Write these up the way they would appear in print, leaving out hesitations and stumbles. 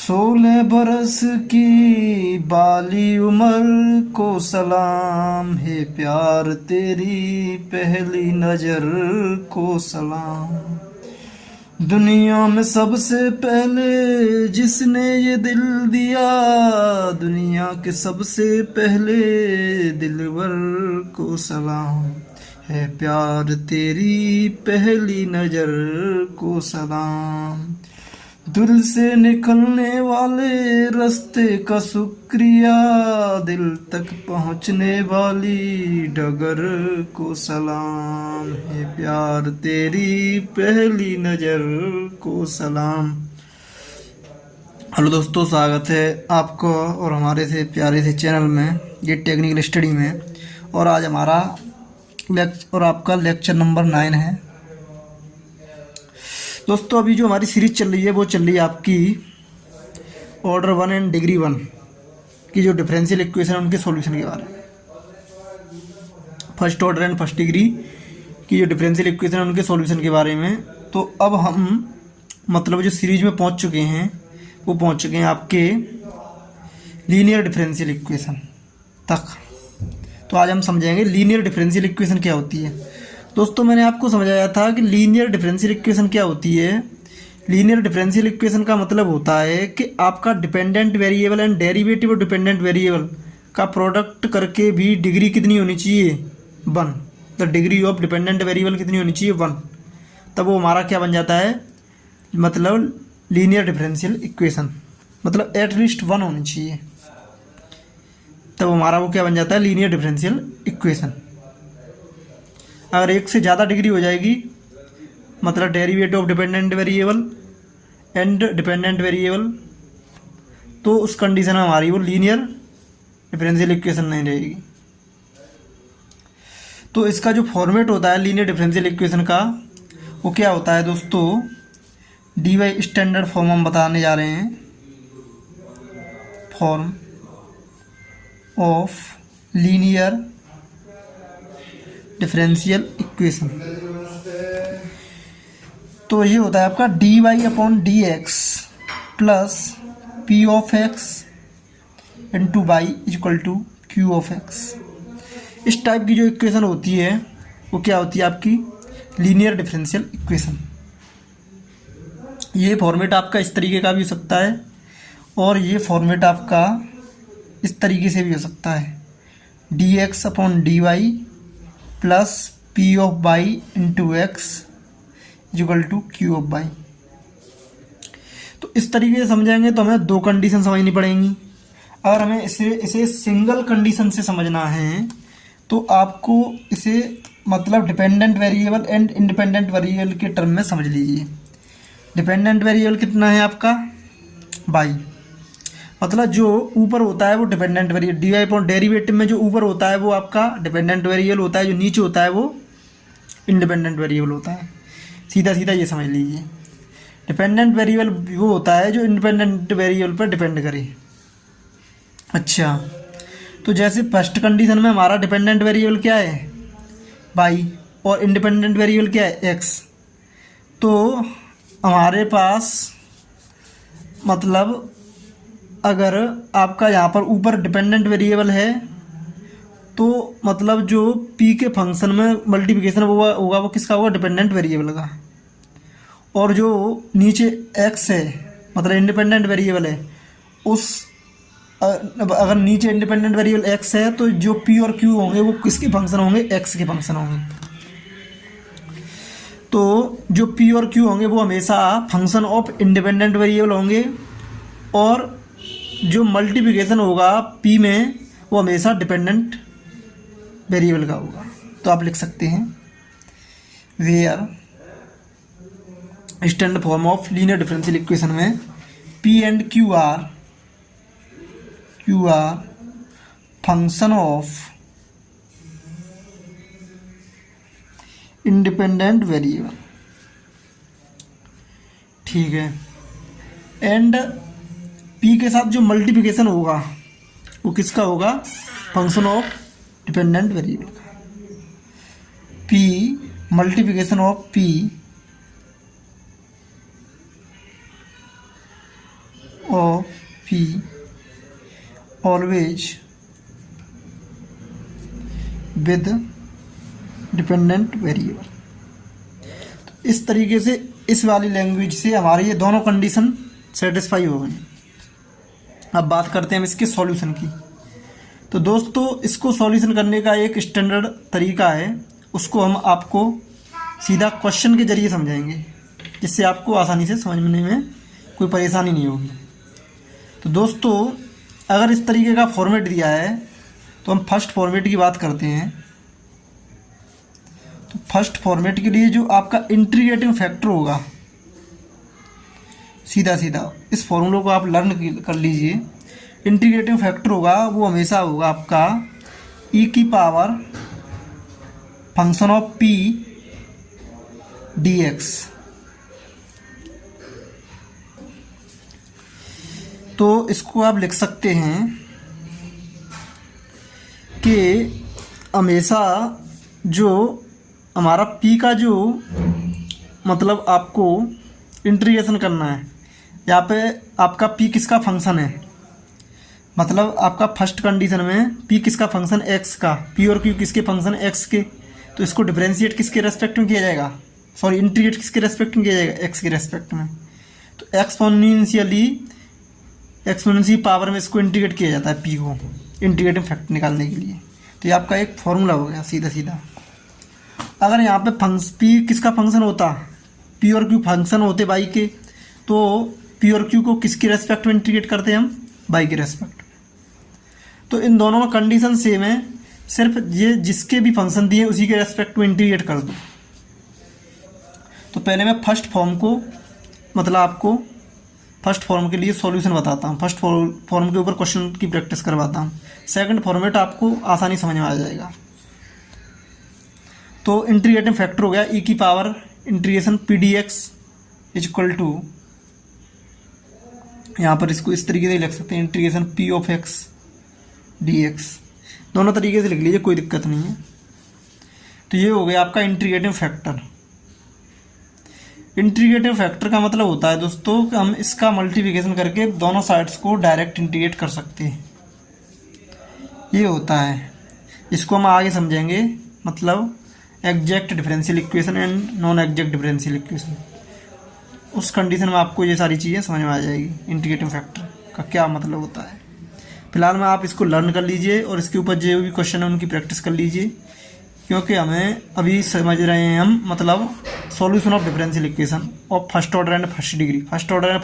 16 बरस की बाली उम्र को सलाम है, प्यार तेरी पहली नजर को सलाम। दुनिया में सबसे पहले जिसने ये दिल दिया, दुनिया के सबसे पहले दिलवर को सलाम है, प्यार तेरी पहली नजर को सलाम। दिल से निकलने वाले रास्ते का शुक्रिया, दिल तक पहुंचने वाली डगर को सलाम है, प्यार तेरी पहली नजर को सलाम। हेलो दोस्तों, स्वागत है आपको और हमारे से प्यारे से चैनल में, ये टेक्निकल स्टडी में। और आज हमारा और आपका लेक्चर नंबर 9 है। दोस्तों, अभी जो हमारी सीरीज चल रही है वो चल रही है आपकी ऑर्डर 1 एंड डिग्री 1 की जो डिफरेंशियल इक्वेशन है उनके सॉल्यूशन के बारे में। First order and first degree की जो डिफरेंशियल इक्वेशन है उनके सॉल्यूशन के बारे में। तो अब हम मतलब जो सीरीज में पहुंच चुके हैं वो पहुंच चुके हैं आपके लीनियर डिफरेंशियल इक्वेशन तक। तो आज हम समझेंगे लीनियर डिफरेंशियल इक्वेशन क्या होती है। दोस्तों, मैंने आपको समझाया था कि लीनियर डिफरेंशियल इक्वेशन क्या होती है। लीनियर डिफरेंशियल इक्वेशन का मतलब होता है कि आपका dependent variable and derivative of dependent variable का प्रोडक्ट करके भी डिग्री कितनी होनी चाहिए, 1। The degree of dependent variable कितनी होनी चाहिए, 1। तब वो हमारा क्या बन जाता है, मतलब लीनियर डिफरेंशियल इक्वेशन, मतलब एटलीस्ट 1 होनी चाहिए। तब हमारा वो क्या बन जाता है, लीनियर डिफरेंशियल इक्वेशन। अगर 1 से ज़्यादा डिग्री हो जाएगी, मतलब derivative of dependent variable and dependent variable, तो उस कंडीशन में हमारी वो लीनियर डिफरेंशियल इक्वेशन नहीं रहेगी। तो इसका जो फॉर्मेट होता है लीनियर डिफरेंशियल इक्वेशन का, वो क्या होता है दोस्तों, dy स्टैंडर्ड फॉर्म हम बताने जा रहे हैं। Form of linear differential equation. तो ये होता है आपका dy upon D X plus P of X into Y equal to Q of X. इस टाइप की जो इक्वेशन होती है वो क्या होती है, आपकी लीनियर डिफरेंशियल इक्वेशन। ये फॉर्मेट आपका इस तरीके का भी हो सकता है और ये फॉर्मेट आपका इस तरीके से भी हो सकता है, D X upon D Y plus P of Y into X equal to Q of Y. तो इस तरीके से समझेंगे तो हमें 2 कंडीशन समझनी पड़ेंगी। अगर हमें इसे सिंगल कंडीशन से समझना है तो आपको इसे मतलब dependent variable and independent variable के टर्म में समझ लीजिए। डिपेंडेंट वेरिएबल कितना है आपका, वाई, मतलब जो ऊपर होता है वो dependent variable, D Y upon derivative में जो ऊपर होता है वो आपका डिपेंडेंट वेरिएबल होता है, जो नीचे होता है वो इंडिपेंडेंट वेरिएबल होता है। सीधा सीधा ये समझ लीजिए। डिपेंडेंट वेरिएबल वो होता है जो इंडिपेंडेंट वेरिएबल पर डिपेंड करे। अच्छा, तो जैसे फर्स्ट कंडीशन में हमारा डिपेंडेंट वेरिएबल क्या है, वाई, और इंडिपेंडेंट वेरिएबल क्या है, एक्स। तो हमारे पास मतलब अगर आपका यहाँ पर ऊपर डिपेंडेंट वेरिएबल है तो मतलब जो p के फंक्शन में मल्टीप्लिकेशन होगा वो किसका होगा, डिपेंडेंट वेरिएबल का। और जो नीचे x है मतलब इंडिपेंडेंट वेरिएबल है, उस अगर नीचे इंडिपेंडेंट वेरिएबल x है तो जो p और q होंगे वो किसके फंक्शन होंगे, x के फंक्शन होंगे। तो जो p और q होंगे वो हमेशा फंक्शन ऑफ इंडिपेंडेंट वेरिएबल होंगे और जो मल्टीप्लिकेशन होगा p में वो हमेशा डिपेंडेंट वेरिएबल का होगा। तो आप लिख सकते हैं where standard form of linear differential equation में p and q are function of independent variable, ठीक है। एंड p के साथ जो मल्टीप्लिकेशन होगा वो किसका होगा, फंक्शन ऑफ डिपेंडेंट वेरिएबल का। p multiplication of p of P always with dependent variable. तो इस तरीके से इस वाली लैंग्वेज से हमारी ये दोनों कंडीशन सेटिस्फाई हो गई। अब बात करते हैं हम इसके सॉल्यूशन की। तो दोस्तों इसको सॉल्यूशन करने का एक स्टैंडर्ड तरीका है, उसको हम आपको सीधा क्वेश्चन के जरिए समझाएंगे, जिससे आपको आसानी से समझने में कोई परेशानी नहीं होगी। तो दोस्तों अगर इस तरीके का फॉर्मेट दिया है तो हम फर्स्ट फॉर्मेट की बात करते हैं। तो फर्स्ट फॉर्मेट के लिए जो आपका इंटीग्रेटिंग फैक्टर होगा, सीधा सीधा इस फॉर्मूले को आप लर्न कर लीजिए। इंटीग्रेटिंग फैक्टर होगा वो हमेशा होगा आपका e की power function of p dx। तो इसको आप लिख सकते हैं कि हमेशा जो हमारा p का जो मतलब आपको इंटीग्रेशन करना है, यहाँ पे आपका p किसका फंक्शन है, मतलब आपका फर्स्ट कंडीशन में p किसका फंक्शन x का, p और q किसके फंक्शन x के, तो इसको डिफरेंशिएट किसके रेस्पेक्ट में किया जाएगा, सॉरी इंटीग्रेट किसके रेस्पेक्ट में किया जाएगा, x के रेस्पेक्ट में। तो एक्सपोनेंशियल पावर में इसको इंटीग्रेट किया जाता है p को इंटीग्रेटिंग फैक्टर निकालने के लिए। तो ये आपका एक फॉर्मूला हो गया सीधा सीधा। अगर यहाँ पे p किसका फंक्शन होता, p और q फंक्शन होते y के, तो p और q को किसके रेस्पेक्ट में इंटीग्रेट करते हैं हम, y के रेस्पेक्ट। तो इन दोनों में कंडीशन सेम है, सिर्फ ये जिसके भी फंक्शन दिए उसी के रेस्पेक्ट में इंटीग्रेट कर दो। तो पहले मैं फर्स्ट फॉर्म को मतलब आपको फर्स्ट फॉर्म के लिए सॉल्यूशन बताता हूँ, फर्स्ट फॉर्म के ऊपर क्वेश्चन की प्रैक्टिस करवाता हूँ। सेकंड फॉर्मेट आपको आसानी समझ में आ जाएगा। तो इंटीग्रेटिंग फैक्टर हो गया e की power integration P D X is equal to, यहाँ पर इसको इस तरीके से लिख सकते हैं integration p of x dx, दोनों तरीके से लिख लीजिए, कोई दिक्कत नहीं है। तो ये हो गया आपका इंटीग्रेटिंग फैक्टर। इंटीग्रेटिंग फैक्टर का मतलब होता है दोस्तों कि हम इसका मल्टीप्लिकेशन करके दोनों साइड्स को डायरेक्ट इंटीग्रेट कर सकते हैं, ये होता है। इसको हम आगे समझेंगे, मतलब exact differential equation and non exact differential equation. उस कंडीशन में आपको ये सारी चीज़ें समझ में आ जाएगी, इंटीग्रेटिंग फैक्टर का क्या मतलब होता है। फिलहाल में आप इसको लर्न कर लीजिए और इसके ऊपर जो भी क्वेश्चन है उनकी प्रैक्टिस कर लीजिए, क्योंकि हमें अभी समझ रहे हैं हम मतलब solution of differential equation of first order and first degree, first order and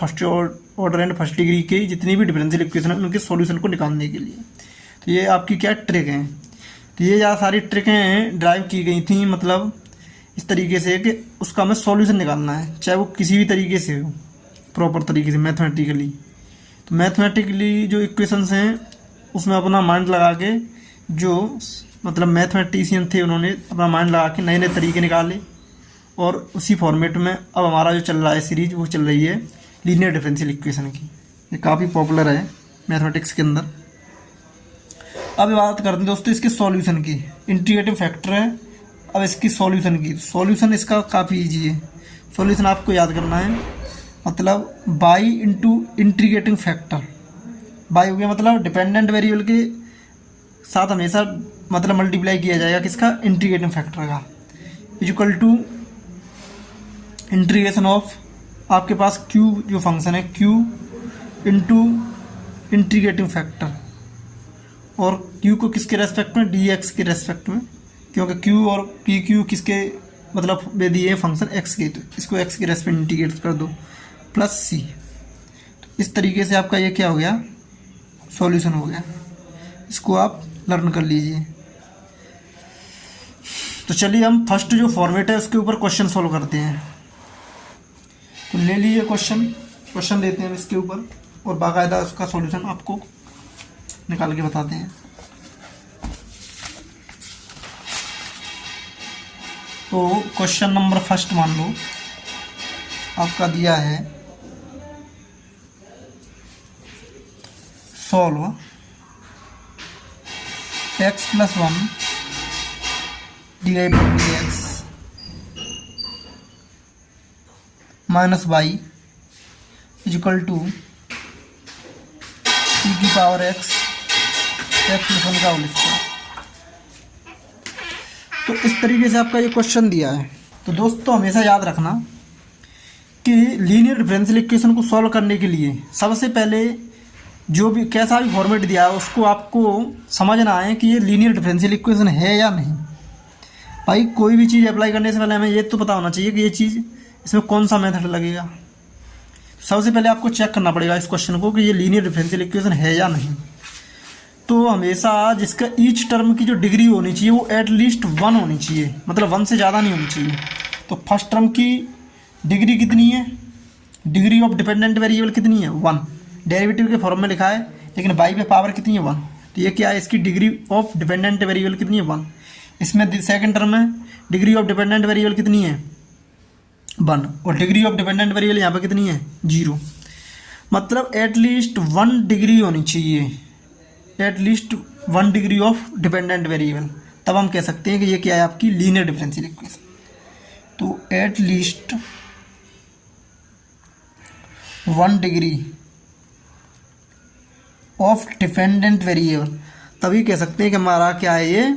first degree के जितनी भी डिफरेंशियल इक्वेशन है उनके सॉल्यूशन को निकालने के लिए। तो ये आपकी क्या ट्रिक है, तो ये ज़्यादा सारी ट्रिकें ड्राइव की गई थी मतलब इस तरीके से कि उसका हमें सॉल्यूशन निकालना है, चाहे वो किसी भी तरीके से हो, प्रॉपर तरीके से मैथमेटिकली। तो मैथमेटिकली जो इक्वेशंस हैं उसमें अपना माइंड लगा के, जो मतलब मैथमेटिशियन थे उन्होंने अपना माइंड लगा के नए नए तरीके निकाले, और उसी फॉर्मेट में अब हमारा जो चल रहा है सीरीज वो चल रही है लीनियर डिफरेंशियल इक्वेशन की। ये काफ़ी पॉपुलर है मैथमेटिक्स के अंदर। अब बात करते हैं दोस्तों इसके सॉल्यूशन की। इंटीग्रेटिंग फैक्टर है, अब इसकी सॉल्यूशन की। सॉल्यूशन इसका काफ़ी ईजी है। सॉल्यूशन आपको याद करना है, मतलब by into integrating factor. By हो गया मतलब डिपेंडेंट वेरिएबल के साथ हमेशा मतलब मल्टीप्लाई किया जाएगा किसका, इंटीग्रेटिंग फैक्टर का, is equal to integration of आपके पास q जो फंक्शन है q इंटू इंटीग्रेटिंग फैक्टर, और q को किसके रेस्पेक्ट में, dx के रेस्पेक्ट में, क्योंकि q और pq किसके मतलब दे दिए फंक्शन x के, तो इसको x के रेस्पेक्ट में इंटीग्रेट कर दो प्लस c। तो इस तरीके से आपका ये क्या हो गया, सॉल्यूशन हो गया। इसको आप लर्न कर लीजिए। तो चलिए हम फर्स्ट जो फॉर्मेट है उसके ऊपर क्वेश्चन सॉल्व करते हैं। तो ले लीजिए क्वेश्चन लेते हैं इसके ऊपर और बाकायदा उसका सॉल्यूशन आपको निकाल के बताते हैं। तो क्वेश्चन नंबर फर्स्ट मान लो आपका दिया है, solve x+1 divide by dx minus y is equal to की पावर एक्स प्लस वन का होल स्क्वायर। तो इस तरीके से आपका ये क्वेश्चन दिया है। तो दोस्तों हमेशा याद रखना कि लीनियर डिफरेंशियल इक्वेशन को सॉल्व करने के लिए सबसे पहले जो भी कैसा भी फॉर्मेट दिया है उसको आपको समझना है कि ये लीनियर डिफरेंशियल इक्वेशन है या नहीं। भाई कोई भी चीज़ अप्लाई करने से पहले हमें ये तो पता होना चाहिए कि ये चीज़ इसमें कौन सा मेथड लगेगा। सबसे पहले आपको चेक करना पड़ेगा इस क्वेश्चन को कि ये लीनियर डिफरेंशियल इक्वेशन है या नहीं। तो हमेशा जिसका ईच टर्म की जो डिग्री होनी चाहिए वो एटलीस्ट 1 होनी चाहिए, मतलब 1 से ज़्यादा नहीं होनी चाहिए। तो फर्स्ट टर्म की डिग्री कितनी है, डिग्री ऑफ डिपेंडेंट वेरिएबल कितनी है 1, डेरिवेटिव के फॉर्म में लिखा है, लेकिन बाई पे पावर कितनी है 1। तो ये क्या है, इसकी डिग्री ऑफ डिपेंडेंट वेरिएबल कितनी है 1। इसमें सेकंड टर्म में डिग्री ऑफ डिपेंडेंट वेरिएबल कितनी है 1, और डिग्री ऑफ डिपेंडेंट वेरिएबल यहाँ पे कितनी है 0। मतलब एटलीस्ट 1 डिग्री होनी चाहिए, at least 1 degree of dependent variable, तब हम कह सकते हैं कि ये क्या है आपकी लीनियर डिफरेंशियल इक्वेशन। तो at least 1 degree of dependent variable, तभी कह सकते हैं कि हमारा क्या है ये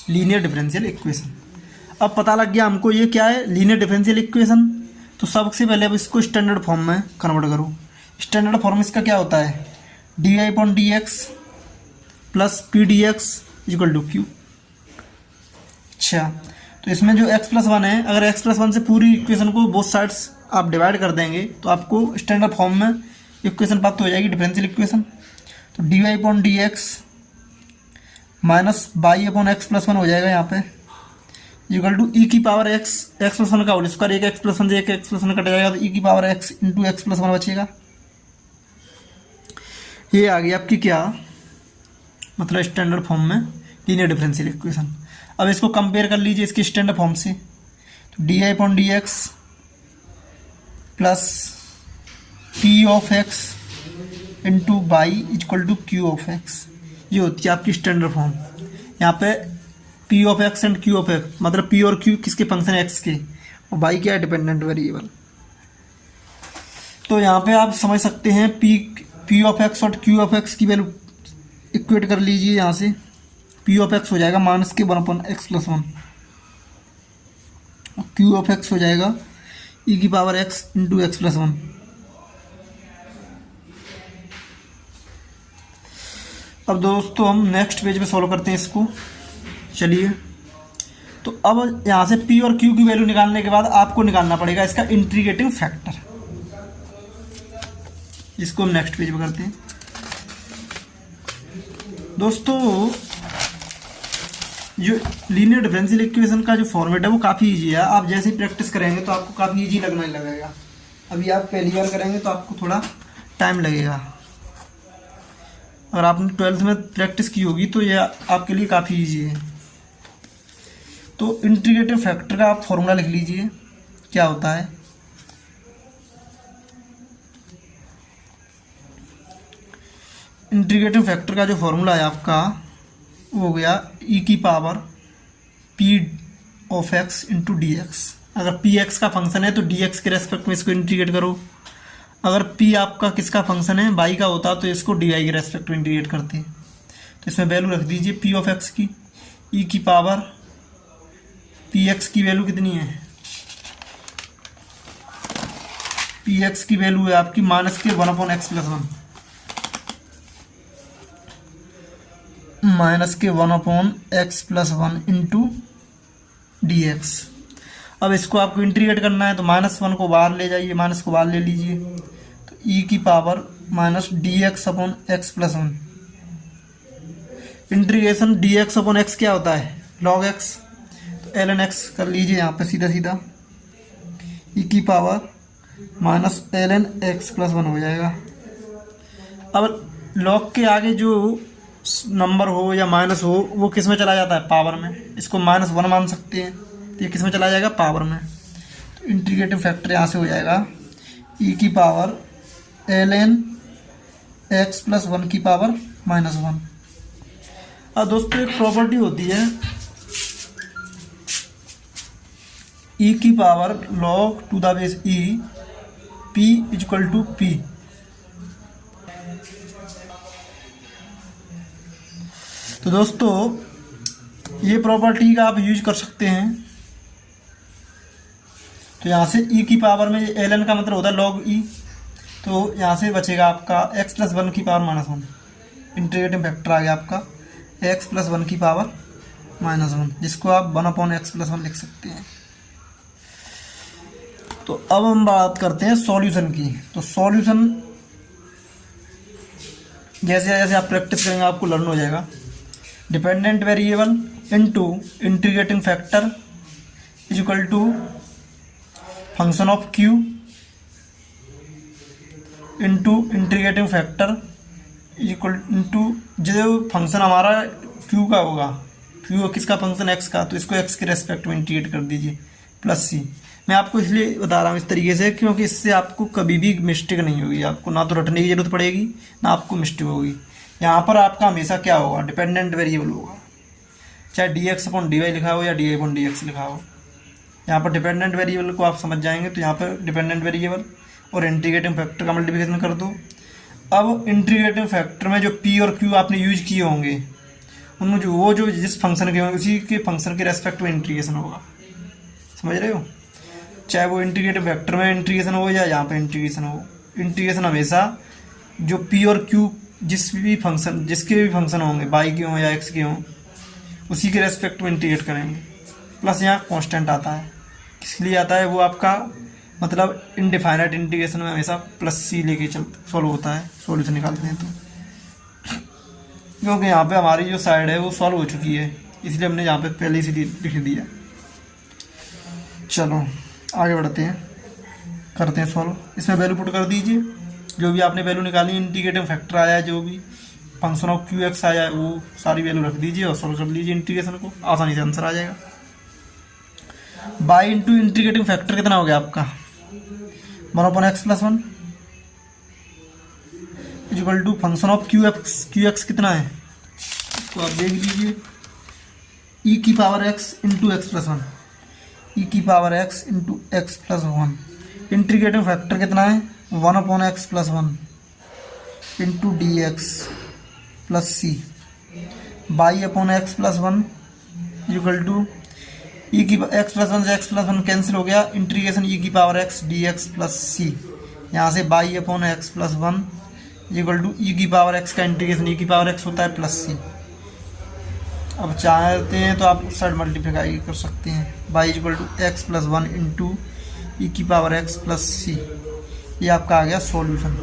लीनियर डिफरेंशियल इक्वेशन। अब पता लग गया हमको ये क्या है लीनियर डिफरेंशियल इक्वेशन। तो सबसे पहले अब इसको स्टैंडर्ड फॉर्म में कन्वर्ट करो। स्टैंडर्ड फॉर्म इसका क्या होता है, D Y upon D X plus P D X equal to Q. अच्छा, तो इसमें जो x प्लस 1 है, अगर x प्लस 1 से पूरी इक्वेशन को बोथ साइड्स आप डिवाइड कर देंगे तो आपको स्टैंडर्ड फॉर्म में इक्वेशन प्राप्त हो जाएगी डिफरेंशियल इक्वेशन। तो D Y upon D X minus by upon X plus 1 हो जाएगा यहाँ पे इक्वल टू ई की पावर एक्स प्लस 1 का होल स्क्वायर, एक एक्स प्लस 1 से एक एक्स प्लस 1 कट जाएगा, तो ई की power X into X plus 1 बचेगा। ये आ गई आपकी क्या मतलब स्टैंडर्ड फॉर्म में लीनियर डिफरेंशियल इक्वेशन। अब इसको कंपेयर कर लीजिए इसकी स्टैंडर्ड फॉर्म से। तो D I upon D X plus P of X into by equal to Q of X, ये होती है आपकी स्टैंडर्ड फॉर्म। यहाँ पे P of X and Q of X, मतलब पी और क्यू किसके फंक्शन है एक्स के, और बाई क्या है डिपेंडेंट वेरिएबल। तो यहाँ पे आप समझ सकते हैं पी ऑफ एक्स और क्यू ऑफ एक्स की वैल्यू इक्वेट कर लीजिए। यहाँ से पी ऑफ एक्स हो जाएगा माइनस के 1 अपॉन एक्स प्लस 1, और क्यू ऑफ एक्स हो जाएगा ई की power X into X plus 1। अब दोस्तों हम नेक्स्ट पेज पे सॉल्व करते हैं इसको। चलिए, तो अब यहाँ से P और Q की वैल्यू निकालने के बाद आपको निकालना पड़ेगा इसका इंटीग्रेटिंग फैक्टर। इसको हम नेक्स्ट पेज पे करते हैं। दोस्तों जो लीनियर डिफरेंशियल इक्वेशन का जो फॉर्मेट है वो काफ़ी इजी है। आप जैसे ही प्रैक्टिस करेंगे तो आपको काफ़ी इजी लगने लगेगा। अभी आप पहली बार करेंगे तो आपको थोड़ा टाइम लगेगा। अगर आपने 12th में प्रैक्टिस की होगी तो ये आपके लिए काफ़ी इजी है। तो इंटीग्रेटिव फैक्टर का आप फॉर्मूला लिख लीजिए, क्या होता है। इंटीग्रेटिव फैक्टर का जो फॉर्मूला है आपका वो हो गया ई की power P of X into D x. अगर पी एक्स का फंक्शन है तो डी एक्स के रेस्पेक्ट में इसको इंटीग्रेट करो। अगर p आपका किसका फंक्शन है y का होता तो इसको dy के रेस्पेक्ट में इंटीग्रेट करते हैं। तो इसमें वैल्यू रख दीजिए p ऑफ x की, e की पावर px की वैल्यू कितनी है, px की वैल्यू है आपकी माइनस के 1 अपॉन एक्स प्लस 1, माइनस के 1 upon X plus 1 into D x. अब इसको आपको इंटीग्रेट करना है तो -1 को बाहर ले जाइए, माइनस को बाहर ले लीजिए, तो e की power minus D X upon X plus 1। Integration D X upon x क्या होता है log x, तो ln x कर लीजिए यहाँ पे सीधा सीधा, e की power minus ln x plus 1 हो जाएगा। अब log के आगे जो नंबर हो या माइनस हो वो किस में चला जाता है, पावर में। इसको -1 मान सकते हैं, ये किस में चला जाएगा, पावर में। तो इंटीग्रेटिव फैक्टर यहाँ से हो जाएगा e की पावर ln x प्लस 1 की पावर -1। अब दोस्तों एक प्रॉपर्टी होती है e की power log to the base e p इक्वल टू p। तो दोस्तों ये प्रॉपर्टी का आप यूज कर सकते हैं। तो यहाँ से e की पावर में ln का मतलब होता है log e, तो यहाँ से बचेगा आपका x प्लस 1 की पावर माइनस 1। इंटीग्रेटिंग फैक्टर आ गया आपका x प्लस 1 की पावर माइनस 1, जिसको आप 1/x प्लस 1 लिख सकते हैं। तो अब हम बात करते हैं सॉल्यूशन की। तो सॉल्यूशन जैसे जैसे आप प्रैक्टिस करेंगे आपको लर्न हो जाएगा। Dependent variable into integrating factor is equal to function of q into integrating factor is equal into जो फंक्शन हमारा q का होगा, q किसका फंक्शन x का, तो इसको x के रेस्पेक्ट में इंटीग्रेट कर दीजिए प्लस c। मैं आपको इसलिए बता रहा हूँ इस तरीके से क्योंकि इससे आपको कभी भी मिस्टेक नहीं होगी, आपको ना तो रटने की जरूरत पड़ेगी ना आपको मिस्टेक होगी। यहाँ पर आपका हमेशा क्या होगा, डिपेंडेंट वेरिएबल होगा, चाहे dx अपॉन dy लिखा हो या dy अपॉन dx लिखा हो। यहाँ पर डिपेंडेंट वेरिएबल को आप समझ जाएंगे, तो यहाँ पर डिपेंडेंट वेरिएबल और इंटीग्रेटिंग फैक्टर का मल्टीप्लिकेशन कर दो। अब इंटीग्रेटिंग फैक्टर में जो p और q आपने यूज किए होंगे उनमें जो वो जो जिस फंक्शन के होंगे उसी के फंक्शन के रेस्पेक्ट में इंटीग्रेशन होगा, समझ रहे हो। चाहे वो इंटीग्रेटिव फैक्टर में इंटीग्रेशन हो या यहाँ पे इंटीग्रेशन हो, इंटीग्रेशन हमेशा जो p और q जिसके भी फंक्शन होंगे y के हों या x के हों उसी के रेस्पेक्ट में इंटीग्रेट करेंगे। प्लस यहाँ कांस्टेंट आता है, किस लिए आता है वो आपका मतलब इनडिफाइनाइट इंटीग्रेशन में हमेशा प्लस c लेके सॉल्व होता है, सॉल्यूशन निकालते हैं। तो क्योंकि यहाँ पे हमारी जो साइड है वो सॉल्व हो चुकी है, इसलिए हमने यहाँ पे पहले से लिख दिया। चलो आगे बढ़ते हैं, करते हैं सॉल्व। इसमें वैल्यू पुट कर दीजिए, जो भी आपने वैल्यू निकाली, इंटीग्रेटिंग फैक्टर आया है, जो भी फंक्शन ऑफ क्यू एक्स आया है वो सारी वैल्यू रख दीजिए और सॉल्व कर लीजिए इंटीग्रेशन को, आसानी से आंसर आ जाएगा। बाई इंटू इंटीग्रेटिंग फैक्टर कितना हो गया आपका 1/x plus 1 equal to function of Q X कितना है इसको आप देख लीजिए, ई की power X into X plus 1, E की power X into X plus 1। Integrating factor कितना है 1/x plus 1 into D X plus C by upon X plus 1 equal to E की एक्स प्लस 1 से एक्स प्लस 1 कैंसिल हो गया, integration E की power X D X plus C. यहाँ से by upon X plus 1 equal to E की power X का integration E की पावर एक्स होता है प्लस सी। अब चाहते हैं तो आप साइड मल्टीप्लाई कर सकते हैं, by equal to X plus 1 into E की पावर एक्स प्लस सी। ये आपका आ गया solution,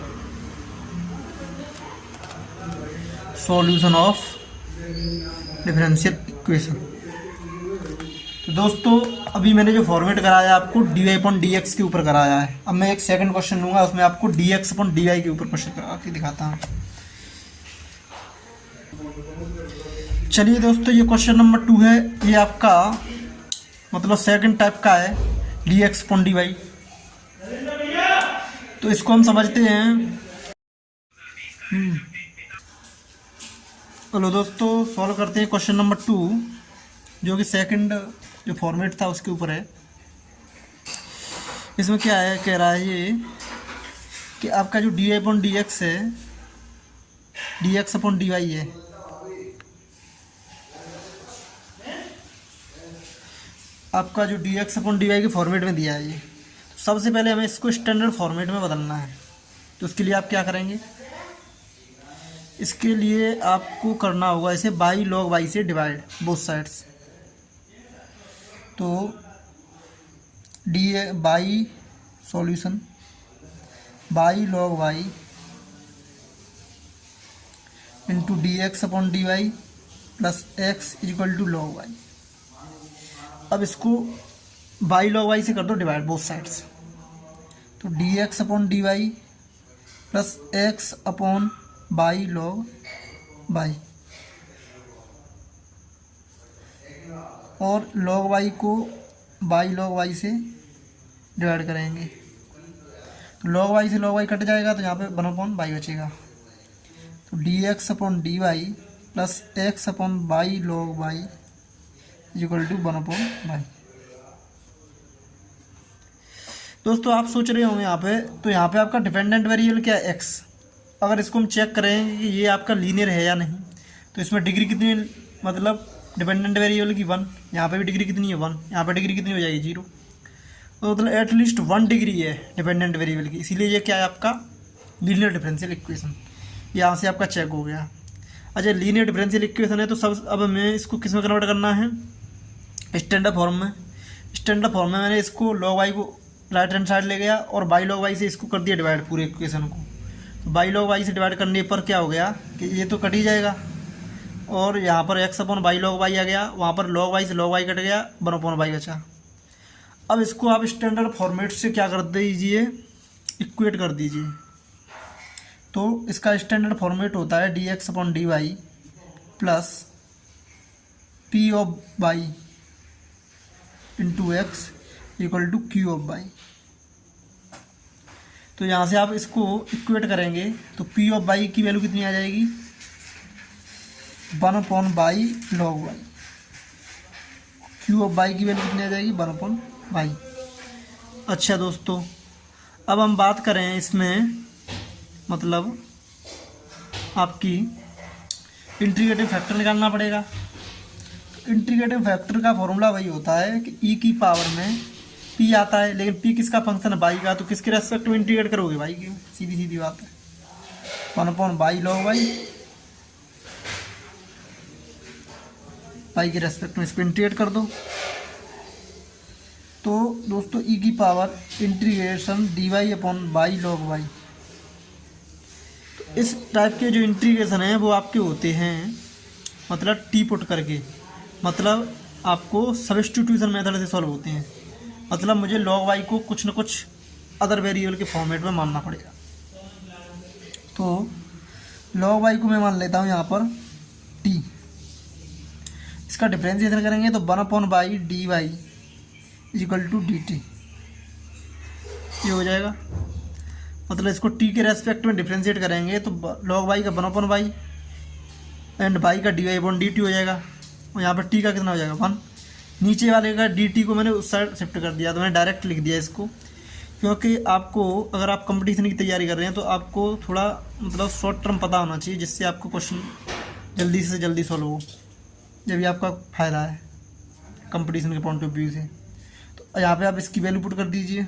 solution of differential equation. तो दोस्तों अभी मैंने जो फॉर्मेट कराया आपको dy अपॉन dx के ऊपर कराया है। अब मैं एक सेकंड क्वेश्चन लूँगा, उसमें आपको dx अपॉन dy के ऊपर क्वेश्चन करा के दिखाता हूँ। चलिए दोस्तों ये क्वेश्चन नंबर 2 है, ये आपका मतलब सेकंड टाइप का है dx अपॉन dy। तो इसको हम समझते हैं। चलो दोस्तों सॉल्व करते हैं क्वेश्चन नंबर 2, जो कि सेकंड जो फॉर्मेट था उसके ऊपर है। इसमें क्या है, कह रहा है ये कि आपका जो dy अपॉन dx है, dx अपॉन dy है, आपका जो dx अपॉन dy के फॉर्मेट में दिया है ये। सबसे पहले हमें इसको स्टैंडर्ड फॉर्मेट में बदलना है। तो उसके लिए आप क्या करेंगे, इसके लिए आपको करना होगा इसे बाई लॉग वाई से डिवाइड बोथ साइड्स। तो D by solution by log Y into D X upon D Y plus X equal to log Y. अब इसको बाई लॉग वाई से कर दो डिवाइड बोथ साइड्स। तो D X upon D Y plus X upon by log Y, और log Y को by log Y से divide करेंगे। तो लॉग वाई से लॉग वाई कट जाएगा, तो यहाँ पे 1/y बचेगा। तो D X upon D Y plus X upon by log Y equal to 1/y। दोस्तों आप सोच रहे होंगे यहाँ पे, तो यहाँ पे आपका डिपेंडेंट वेरिएबल क्या है x। अगर इसको हम चेक करेंगे कि ये आपका लीनियर है या नहीं, तो इसमें डिग्री कितनी है, मतलब डिपेंडेंट वेरिएबल की 1, यहाँ पे भी डिग्री कितनी है 1, यहाँ पे डिग्री कितनी हो जाएगी 0। तो मतलब एटलीस्ट 1 डिग्री है डिपेंडेंट वेरिएबल की, इसीलिए ये क्या है आपका लीनियर डिफरेंशियल इक्वेशन। यहाँ से आपका चेक हो गया। अच्छा लीनियर डिफरेंशियल इक्वेशन है तो सब अब हमें इसको किस में कन्वर्ट करना है, स्टैंडर्ड फॉर्म में। स्टैंडर्ड फॉर्म में मैंने इसको लॉग वाई को राइट हैंड साइड ले गया और बाई लॉग वाई से इसको कर दिया डिवाइड पूरे इक्वेशन को। तो बाई लॉग वाई से डिवाइड करने पर क्या हो गया कि ये तो कट ही जाएगा और यहाँ पर X upon by log Y आ गया, वहाँ पर लॉग वाई से लॉग वाई कट गया, 1 अपॉन बाई बचा। अब इसको आप स्टैंडर्ड फॉर्मेट से क्या कर दीजिए, इक्वेट कर दीजिए। तो इसका स्टैंडर्ड फॉर्मेट होता है D X upon D Y plus P of Y into X equal to Q of Y. तो यहाँ से आप इसको इक्वेट करेंगे तो पी ऑफ वाई की वैल्यू कितनी आ जाएगी, 1 upon by log Y. Q of Y की वैल्यू कितनी आ जाएगी, 1 अपॉन बाई। अच्छा दोस्तों, अब हम बात करें इसमें मतलब आपकी इंटीग्रेटिव फैक्टर निकालना पड़ेगा। इंटीग्रेटिव फैक्टर का फॉर्मूला वही होता है कि ई की पावर में पी आता है, लेकिन पी किसका फंक्शन है, बाई का, तो किसके रेस्पेक्ट में इंटीग्रेट करोगे, बाई की, सीधी सीधी बात है। 1 upon by log Y, by के रेस्पेक्ट में इसको इंटीग्रेट कर दो। तो दोस्तों ई की power integration D Y upon by log Y. तो इस टाइप के जो इंटीग्रेशन हैं वो आपके होते हैं मतलब टी पुट करके, मतलब आपको सब्स्टिट्यूशन मेथड से सॉल्व होते हैं। मतलब मुझे लॉग वाई को कुछ न कुछ अदर वेरिएबल के फॉर्मेट में मानना पड़ेगा। तो लॉग वाई को मैं मान लेता हूँ यहाँ पर टी। इसका डिफ्रेंशिएशन करेंगे तो 1 upon by D Y equal to D T, ये हो जाएगा। मतलब इसको टी के रेस्पेक्ट में डिफ्रेंशिएट करेंगे तो लॉग वाई का 1 अपॉन बाई एंड बाई का D Y upon D T हो जाएगा। और यहाँ पर टी का कितना हो जाएगा 1। नीचे वाले का डी टी को मैंने उस साइड शिफ्ट कर दिया, तो मैंने डायरेक्ट लिख दिया इसको, क्योंकि आपको अगर आप कंपटीशन की तैयारी कर रहे हैं तो आपको थोड़ा मतलब शॉर्ट टर्म पता होना चाहिए, जिससे आपको क्वेश्चन जल्दी से जल्दी सॉल्व हो, ये भी आपका फ़ायदा है कंपटीशन के पॉइंट ऑफ व्यू से। तो यहाँ पे आप इसकी वैल्यू पुट कर दीजिए।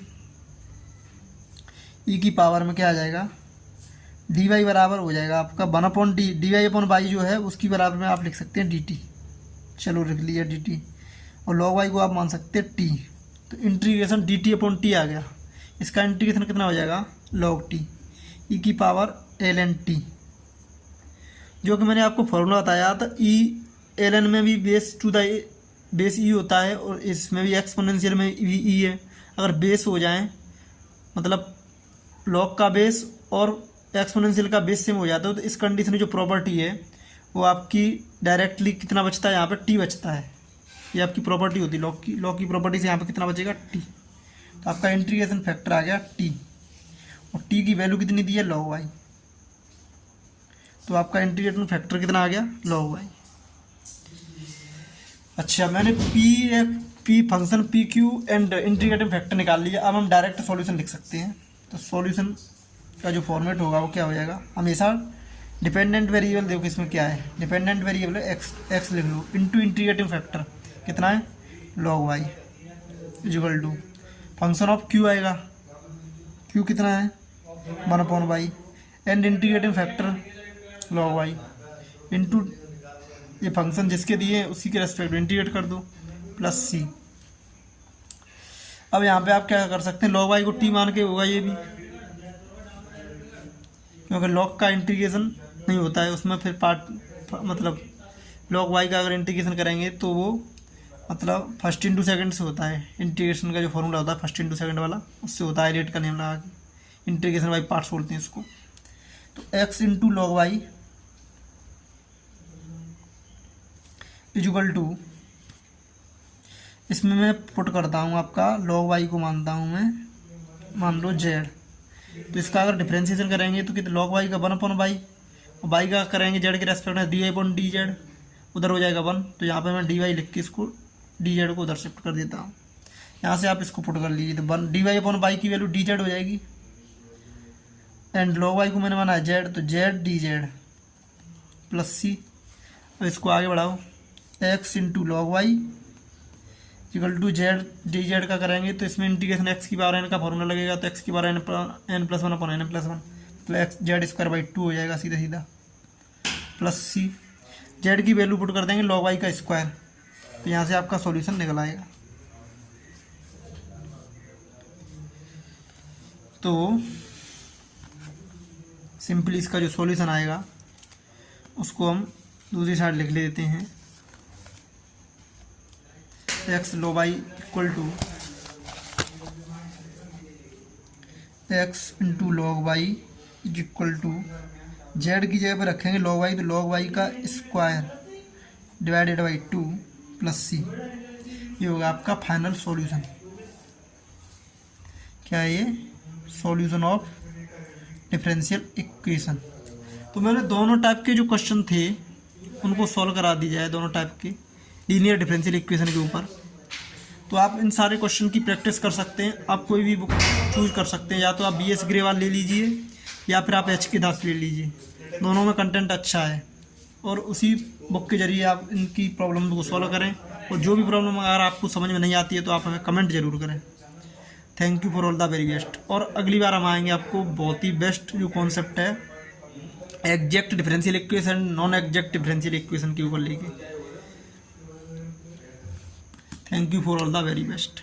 ई की पावर में क्या आ जाएगा, डी वाई बराबर हो जाएगा आपका 1 upon D Y upon by जो है उसकी बराबर में आप लिख सकते हैं डी टी। चलो लिख लिया डी टी, और लॉग वाई को आप मान सकते हैं टी। तो integration D T upon T आ गया। इसका इंटीग्रेशन कितना हो जाएगा, लॉग टी ई की पावर एल एन टी, जो कि मैंने आपको फॉर्मूला बताया था। ई एल एन में भी बेस टू द बेस ई होता है और इसमें भी एक्सपोनेंशियल में भी ई है। अगर बेस हो जाए मतलब लॉग का बेस और एक्सपोनेंशियल का बेस सेम हो जाता है, तो इस कंडीशन में जो प्रॉपर्टी है वो आपकी डायरेक्टली कितना बचता है, यहाँ पर टी बचता है। ये आपकी प्रॉपर्टी होती है लॉग की प्रॉपर्टी से यहाँ पर कितना बचेगा, टी। तो आपका इंटीग्रेशन फैक्टर आ गया टी, और टी की वैल्यू कितनी दी है, लॉग वाई। तो आपका इंटीग्रेशन फैक्टर कितना आ गया, लॉग वाई। अच्छा, मैंने P function P Q and integrating factor निकाल लिया। अब हम डायरेक्ट सॉल्यूशन लिख सकते हैं। तो सॉल्यूशन का जो फॉर्मेट होगा वो क्या हो जाएगा, हमेशा डिपेंडेंट वेरिएबल देखो इसमें क्या है, डिपेंडेंट वेरिएबल है एक्स लिख लो, इंटू इंटीग्रेटिंग फैक्टर कितना है, log Y equal to function of Q आएगा, क्यू कितना है 1 upon Y, and integrating factor log Y into ये फंक्शन जिसके दिए हैं उसी के रेस्पेक्ट में इंटीग्रेट कर दो प्लस सी। अब यहाँ पे आप क्या कर सकते हैं, लॉग वाई को टी मान के होगा ये भी, क्योंकि लॉग का इंटीग्रेशन नहीं होता है उसमें फिर पार्ट मतलब लॉग वाई का अगर इंटीग्रेशन करेंगे तो वो मतलब फर्स्ट इंटू सेकंड से होता है। इंटीग्रेशन का जो फॉर्मूला होता है फर्स्ट इंटू सेकंड वाला, उससे होता है, रेट का नियम लगा के इंटीग्रेशन बाई पार्ट्स बोलते हैं इसको। तो X into log Y equal to, इसमें मैं पुट करता हूँ आपका लॉग वाई को मानता हूँ मैं, मान लो जेड। तो इसका अगर डिफ्रेंशिएशन करेंगे तो कितना, लॉग वाई का 1 अपॉन वाई, और वाई का करेंगे जेड के रेस्पेक्ट में D Y upon D Z, उधर हो जाएगा 1। तो यहाँ पे मैं डी वाई लिख के इसको डी जेड को उधर शिफ्ट कर देता हूँ। यहाँ से आप इसको पुट कर लीजिए तो 1 डी वाई अपॉन वाई की वैल्यू डी जेड हो जाएगी, एंड लॉग वाई को मैंने माना है जेड, तो Z D Z plus C. अब इसको आगे बढ़ाओ, X into log Y equal to Z, D Z का करेंगे तो इसमें इंटीग्रेशन एक्स की पावर एन का फॉर्मूला लगेगा, तो एक्स की power N plus one upon N plus one, तो X Z square by two हो जाएगा सीधा सीधा, प्लस सी, जेड की वैल्यू पुट कर देंगे लॉग वाई का स्क्वायर, तो यहाँ से आपका सॉल्यूशन निकल आएगा। तो सिंपली इसका जो सॉल्यूशन आएगा उसको हम दूसरी साइड लिख लेते हैं, X log Y equal to X into log Y is equal to, Z की जगह पर रखेंगे लॉग वाई, तो लॉग वाई का square divided by two plus C, ये होगा आपका फाइनल सॉल्यूशन। क्या है ये? Solution of differential equation. तो मैंने दोनों टाइप के जो क्वेश्चन थे उनको सॉल्व करा दी जाए, दोनों टाइप के लीनियर डिफरेंशियल इक्वेशन के ऊपर। तो आप इन सारे क्वेश्चन की प्रैक्टिस कर सकते हैं, आप कोई भी बुक चूज कर सकते हैं, या तो आप BS ग्रेवाल ले लीजिए या फिर आप HK दास ले लीजिए, दोनों में कंटेंट अच्छा है, और उसी बुक के जरिए आप इनकी प्रॉब्लम को सॉल्व करें। और जो भी प्रॉब्लम अगर आपको समझ में नहीं आती है तो आप हमें कमेंट जरूर करें। Thank you for all the very best. और अगली बार हम आएंगे आपको बहुत ही बेस्ट जो कॉन्सेप्ट है exact differential equation, non exact differential equation के ऊपर लेके। Thank you for all the very best.